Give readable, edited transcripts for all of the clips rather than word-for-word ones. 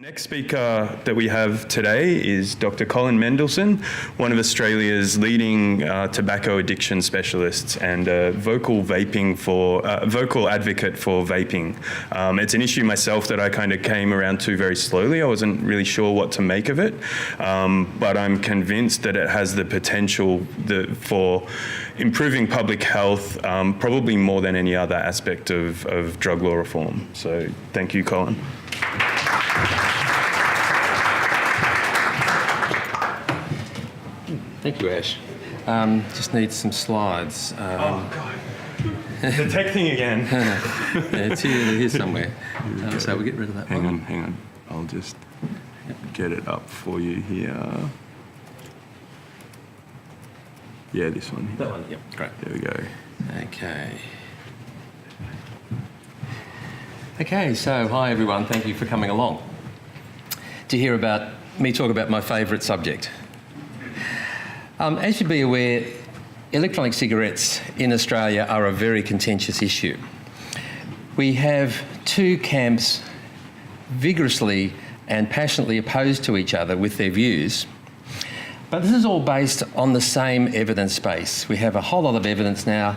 Next speaker that we have today is Dr. Colin Mendelsohn, one of Australia's leading tobacco addiction specialists and a vocal advocate for vaping. It's an issue myself that I kind of came around to very slowly. I wasn't really sure what to make of it, but I'm convinced that it has the potential for improving public health, probably more than any other aspect of drug law reform. So thank you, Colin. Thank you, Ash. Just need some slides. Oh, God. The tech thing again. Yeah, it's here somewhere. So we'll get rid of that one. Hang on. I'll just get it up for you here. Yeah, this one. That one, yep. Great. There we go. Okay, so hi everyone. Thank you for coming along to hear about me talk about my favourite subject. As you'd be aware, electronic cigarettes in Australia are a very contentious issue. We have two camps vigorously and passionately opposed to each other with their views, but this is all based on the same evidence base. We have a whole lot of evidence now,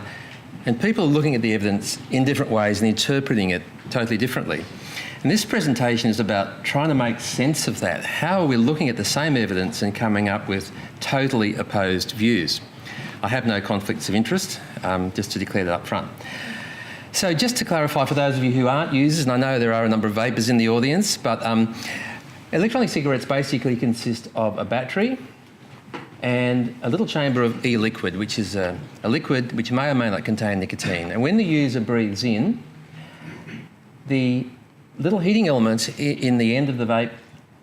and people are looking at the evidence in different ways and interpreting it totally differently. And this presentation is about trying to make sense of that. How are we looking at the same evidence and coming up with totally opposed views? I have no conflicts of interest, just to declare that up front. So just to clarify for those of you who aren't users, and I know there are a number of vapers in the audience, but electronic cigarettes basically consist of a battery and a little chamber of e-liquid, which is a liquid which may or may not contain nicotine. And when the user breathes in, the little heating element in the end of the vape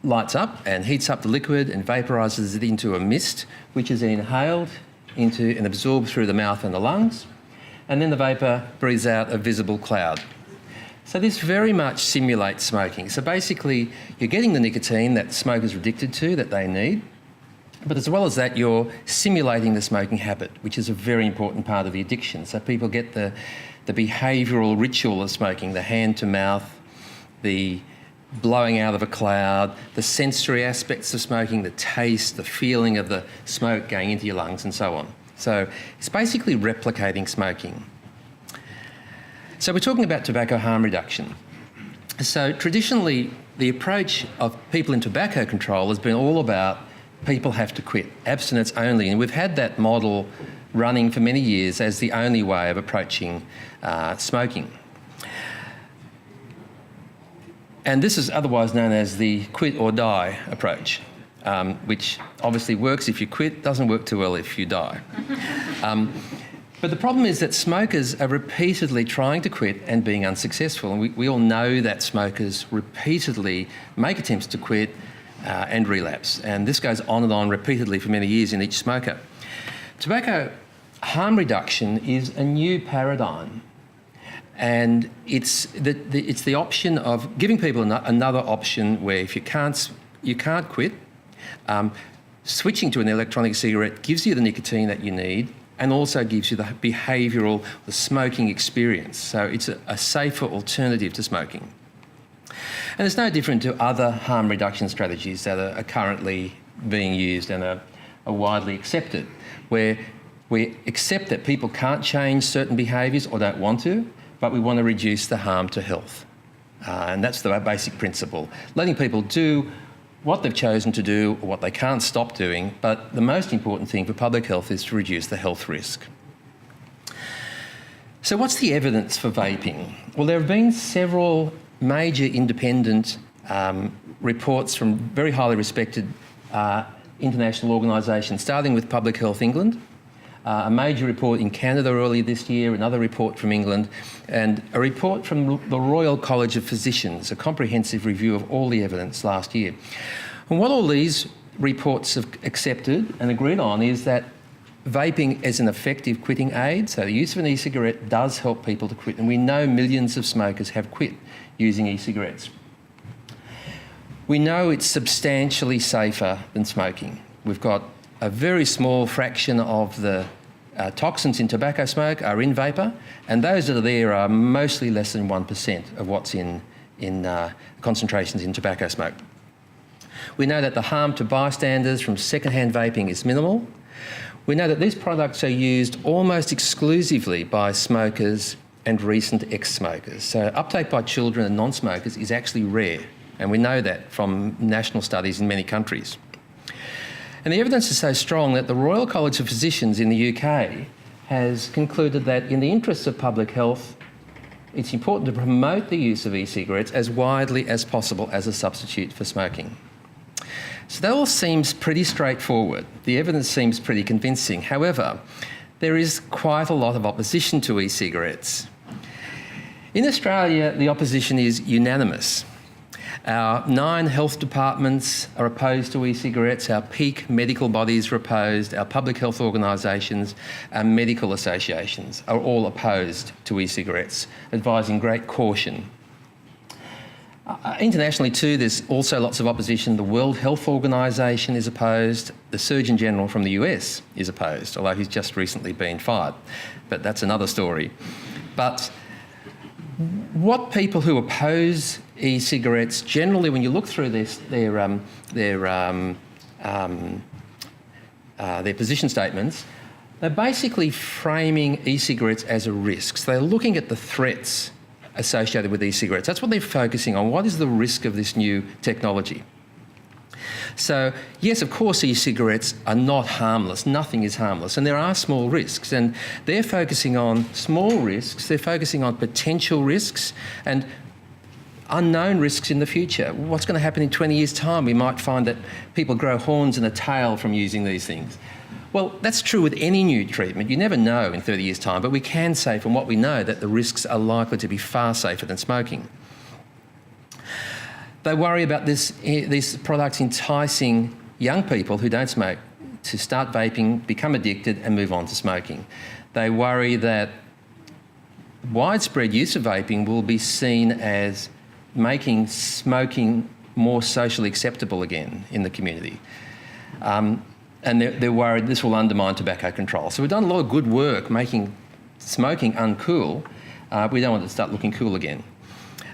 lights up and heats up the liquid and vaporises it into a mist, which is inhaled into and absorbed through the mouth and the lungs, and then the vapour breathes out a visible cloud. So this very much simulates smoking. So basically, you're getting the nicotine that smokers are addicted to, that they need, but as well as that, you're simulating the smoking habit, which is a very important part of the addiction. So people get the behavioural ritual of smoking, the hand to mouth, the blowing out of a cloud, the sensory aspects of smoking, the taste, the feeling of the smoke going into your lungs and so on. So it's basically replicating smoking. So we're talking about tobacco harm reduction. So traditionally, the approach of people in tobacco control has been all about people have to quit, abstinence only, and we've had that model running for many years as the only way of approaching smoking. And this is otherwise known as the quit or die approach, which obviously works if you quit, doesn't work too well if you die. But the problem is that smokers are repeatedly trying to quit and being unsuccessful. And we all know that smokers repeatedly make attempts to quit and relapse. And this goes on and on repeatedly for many years in each smoker. Tobacco harm reduction is a new paradigm. And it's the option of giving people another option where if you can't quit, switching to an electronic cigarette gives you the nicotine that you need and also gives you the behavioural, the smoking experience. So it's a safer alternative to smoking. And it's no different to other harm reduction strategies that are currently being used and are widely accepted, where we accept that people can't change certain behaviours or don't want to, but we want to reduce the harm to health. And that's the basic principle. Letting people do what they've chosen to do or what they can't stop doing, but the most important thing for public health is to reduce the health risk. So what's the evidence for vaping? Well, there have been several major independent reports from very highly respected international organisations, starting with Public Health England, a major report in Canada earlier this year, another report from England, and a report from the Royal College of Physicians, a comprehensive review of all the evidence last year. And what all these reports have accepted and agreed on is that vaping is an effective quitting aid, so the use of an e-cigarette does help people to quit, and we know millions of smokers have quit using e-cigarettes. We know it's substantially safer than smoking. We've got a very small fraction of the toxins in tobacco smoke are in vapour, and those that are there are mostly less than 1% of what's in concentrations in tobacco smoke. We know that the harm to bystanders from secondhand vaping is minimal. We know that these products are used almost exclusively by smokers and recent ex-smokers. So uptake by children and non-smokers is actually rare, and we know that from national studies in many countries. And the evidence is so strong that the Royal College of Physicians in the UK has concluded that in the interests of public health, it's important to promote the use of e-cigarettes as widely as possible as a substitute for smoking. So that all seems pretty straightforward. The evidence seems pretty convincing. However, there is quite a lot of opposition to e-cigarettes. In Australia, the opposition is unanimous. Our 9 health departments are opposed to e-cigarettes, our peak medical bodies are opposed, our public health organisations, our medical associations are all opposed to e-cigarettes, advising great caution. Internationally too, there's also lots of opposition. The World Health Organization is opposed. The Surgeon General from the US is opposed, although he's just recently been fired. But that's another story. But what people who oppose e-cigarettes, generally when you look through their position statements, they're basically framing e-cigarettes as a risk. So they're looking at the threats associated with e-cigarettes. That's what they're focusing on. What is the risk of this new technology? So, yes, of course, e-cigarettes are not harmless. Nothing is harmless. And there are small risks. And they're focusing on small risks. They're focusing on potential risks and unknown risks in the future. What's going to happen in 20 years' time? We might find that people grow horns and a tail from using these things. Well, that's true with any new treatment. You never know in 30 years' time, but we can say from what we know that the risks are likely to be far safer than smoking. They worry about these products enticing young people who don't smoke to start vaping, become addicted and move on to smoking. They worry that widespread use of vaping will be seen as making smoking more socially acceptable again in the community. And they're worried this will undermine tobacco control. So we've done a lot of good work making smoking uncool. We don't want it to start looking cool again.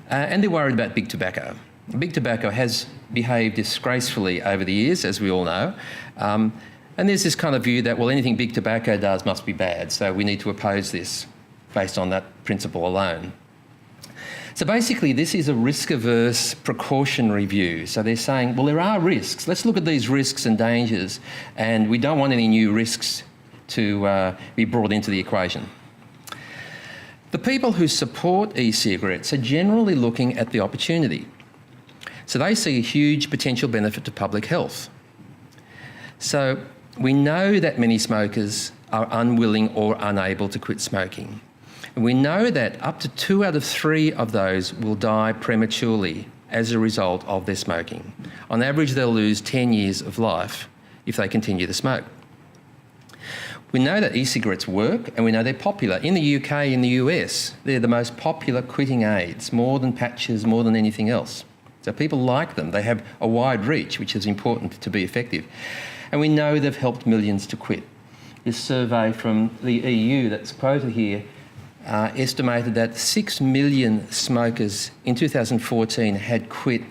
And they're worried about big tobacco. Big tobacco has behaved disgracefully over the years, as we all know. And there's this kind of view that, well, anything big tobacco does must be bad, so we need to oppose this based on that principle alone. So basically, this is a risk-averse precautionary view. So they're saying, well, there are risks. Let's look at these risks and dangers, and we don't want any new risks to be brought into the equation. The people who support e-cigarettes are generally looking at the opportunity. So they see a huge potential benefit to public health. So we know that many smokers are unwilling or unable to quit smoking. And we know that up to 2 out of 3 of those will die prematurely as a result of their smoking. On average, they'll lose 10 years of life if they continue to smoke. We know that e-cigarettes work, and we know they're popular. In the UK, in the US, they're the most popular quitting aids, more than patches, more than anything else. So people like them. They have a wide reach, which is important to be effective. And we know they've helped millions to quit. This survey from the EU that's quoted here estimated that 6 million smokers in 2014 had quit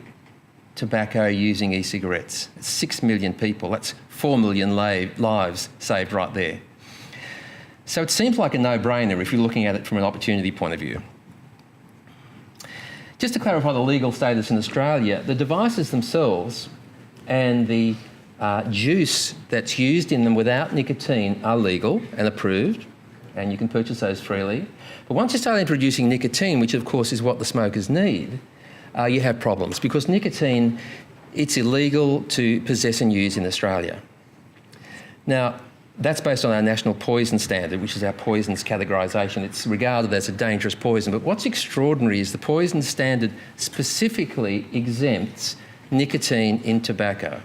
tobacco using e-cigarettes. 6 million people. That's 4 million lives saved right there. So it seems like a no-brainer if you're looking at it from an opportunity point of view. Just to clarify the legal status in Australia, the devices themselves and the juice that's used in them without nicotine are legal and approved, and you can purchase those freely. But once you start introducing nicotine, which of course is what the smokers need, you have problems, because nicotine, it's illegal to possess and use in Australia. Now, that's based on our national poison standard, which is our poisons categorisation. It's regarded as a dangerous poison. But what's extraordinary is the poison standard specifically exempts nicotine in tobacco.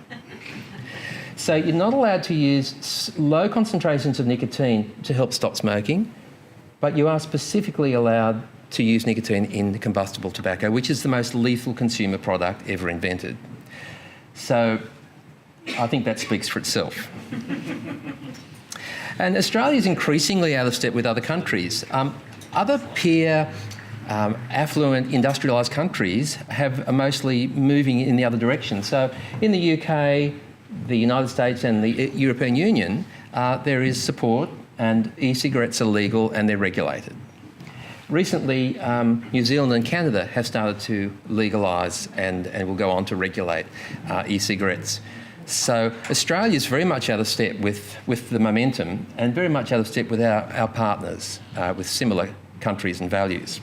So you're not allowed to use low concentrations of nicotine to help stop smoking, but you are specifically allowed to use nicotine in combustible tobacco, which is the most lethal consumer product ever invented. So I think that speaks for itself. And Australia is increasingly out of step with other countries. Other peer affluent industrialised countries are mostly moving in the other direction. So in the UK, the United States and the European Union, there is support, and e-cigarettes are legal and they're regulated. Recently, New Zealand and Canada have started to legalise and will go on to regulate e-cigarettes. So Australia is very much out of step with the momentum and very much out of step with our partners with similar countries and values.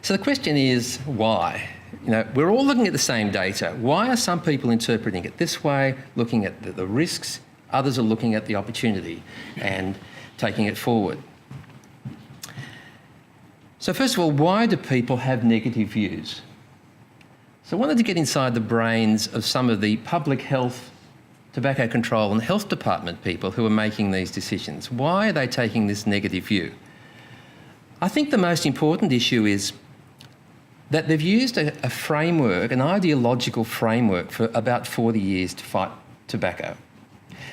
So the question is, why? We're all looking at the same data. Why are some people interpreting it this way, looking at the risks? Others are looking at the opportunity and taking it forward. So first of all, why do people have negative views? So I wanted to get inside the brains of some of the public health, tobacco control and health department people who are making these decisions. Why are they taking this negative view? I think the most important issue is that they've used a framework, an ideological framework for about 40 years to fight tobacco.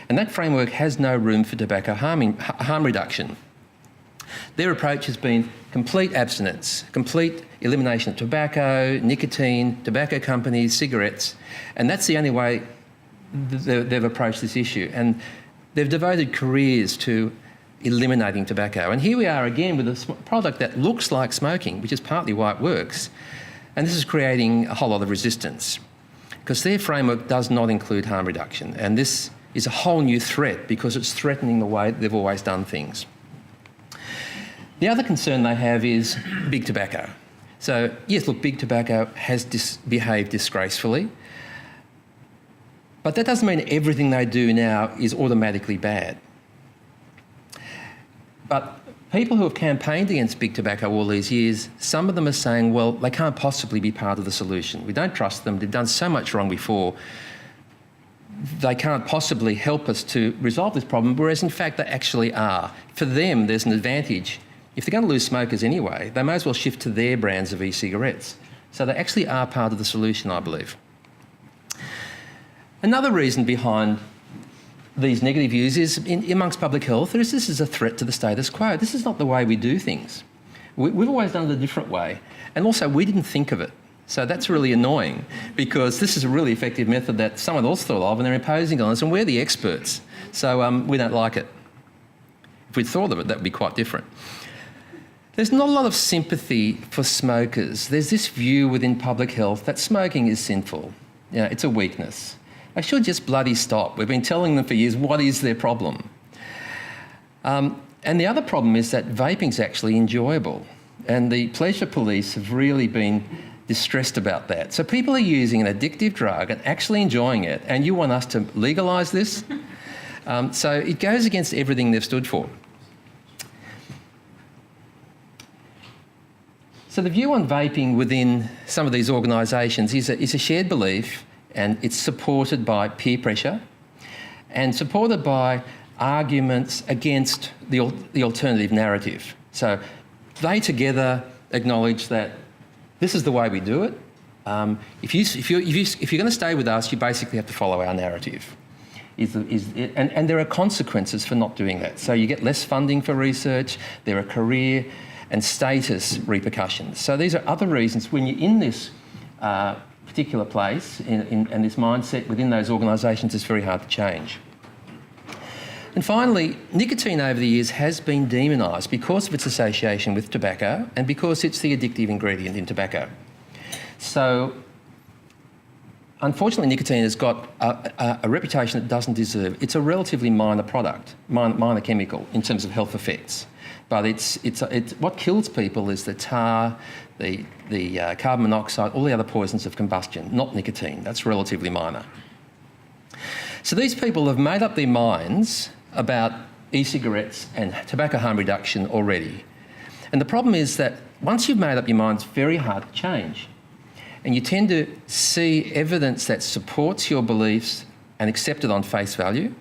And that framework has no room for tobacco harm reduction. Their approach has been complete abstinence, complete elimination of tobacco, nicotine, tobacco companies, cigarettes, and that's the only way they've approached this issue. And they've devoted careers to eliminating tobacco. And here we are again with a product that looks like smoking, which is partly why it works. And this is creating a whole lot of resistance because their framework does not include harm reduction. And this is a whole new threat because it's threatening the way they've always done things. The other concern they have is big tobacco. So, yes, look, big tobacco has behaved disgracefully, but that doesn't mean everything they do now is automatically bad. But people who have campaigned against big tobacco all these years, some of them are saying, well, they can't possibly be part of the solution. We don't trust them. They've done so much wrong before. They can't possibly help us to resolve this problem, whereas in fact they actually are. For them, there's an advantage. If they're going to lose smokers anyway, they may as well shift to their brands of e-cigarettes. So they actually are part of the solution, I believe. Another reason behind these negative views is amongst public health, this is a threat to the status quo. This is not the way we do things. We've always done it a different way. And also, we didn't think of it. So that's really annoying because this is a really effective method that someone else thought of and they're imposing on us, and we're the experts. So we don't like it. If we'd thought of it, that would be quite different. There's not a lot of sympathy for smokers. There's this view within public health that smoking is sinful. It's a weakness. They should just bloody stop. We've been telling them for years, what is their problem? And the other problem is that vaping's actually enjoyable. And the pleasure police have really been distressed about that. So people are using an addictive drug and actually enjoying it, and you want us to legalise this? So it goes against everything they've stood for. So the view on vaping within some of these organisations is a shared belief, and it's supported by peer pressure and supported by arguments against the alternative narrative. So they together acknowledge that this is the way we do it. If you're going to stay with us, you basically have to follow our narrative. And there are consequences for not doing that. So you get less funding for research, there are career and status repercussions. So these are other reasons when you're in this particular place and this mindset within those organisations, it's very hard to change. And finally, nicotine over the years has been demonised because of its association with tobacco and because it's the addictive ingredient in tobacco. So unfortunately, nicotine has got a reputation it doesn't deserve. It's a relatively minor product, minor chemical in terms of health effects. But it's what kills people is the tar, the carbon monoxide, all the other poisons of combustion, not nicotine. That's relatively minor. So these people have made up their minds about e-cigarettes and tobacco harm reduction already. And the problem is that once you've made up your mind, it's very hard to change. And you tend to see evidence that supports your beliefs and accept it on face value.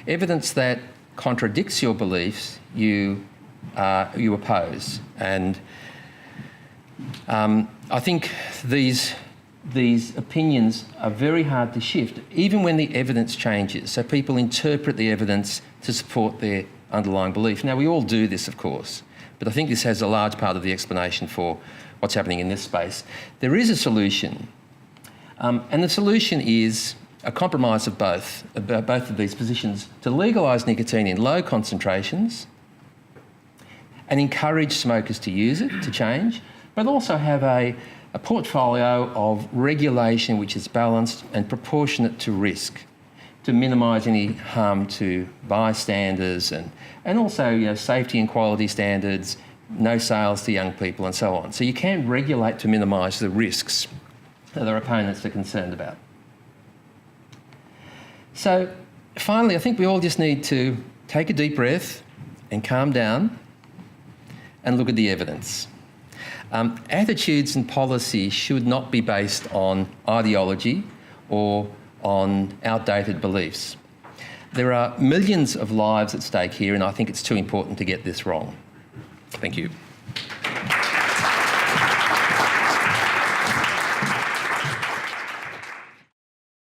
Evidence that contradicts your beliefs, you oppose. And I think these opinions are very hard to shift, even when the evidence changes. So people interpret the evidence to support their underlying belief. Now, we all do this, of course, but I think this has a large part of the explanation for what's happening in this space. There is a solution, and the solution is a compromise of both of these positions, to legalise nicotine in low concentrations and encourage smokers to use it, to change, but also have a portfolio of regulation which is balanced and proportionate to risk, to minimise any harm to bystanders and also safety and quality standards, no sales to young people and so on. So you can regulate to minimise the risks that our opponents are concerned about. So finally, I think we all just need to take a deep breath and calm down and look at the evidence. Attitudes and policy should not be based on ideology or on outdated beliefs. There are millions of lives at stake here, and I think it's too important to get this wrong. Thank you.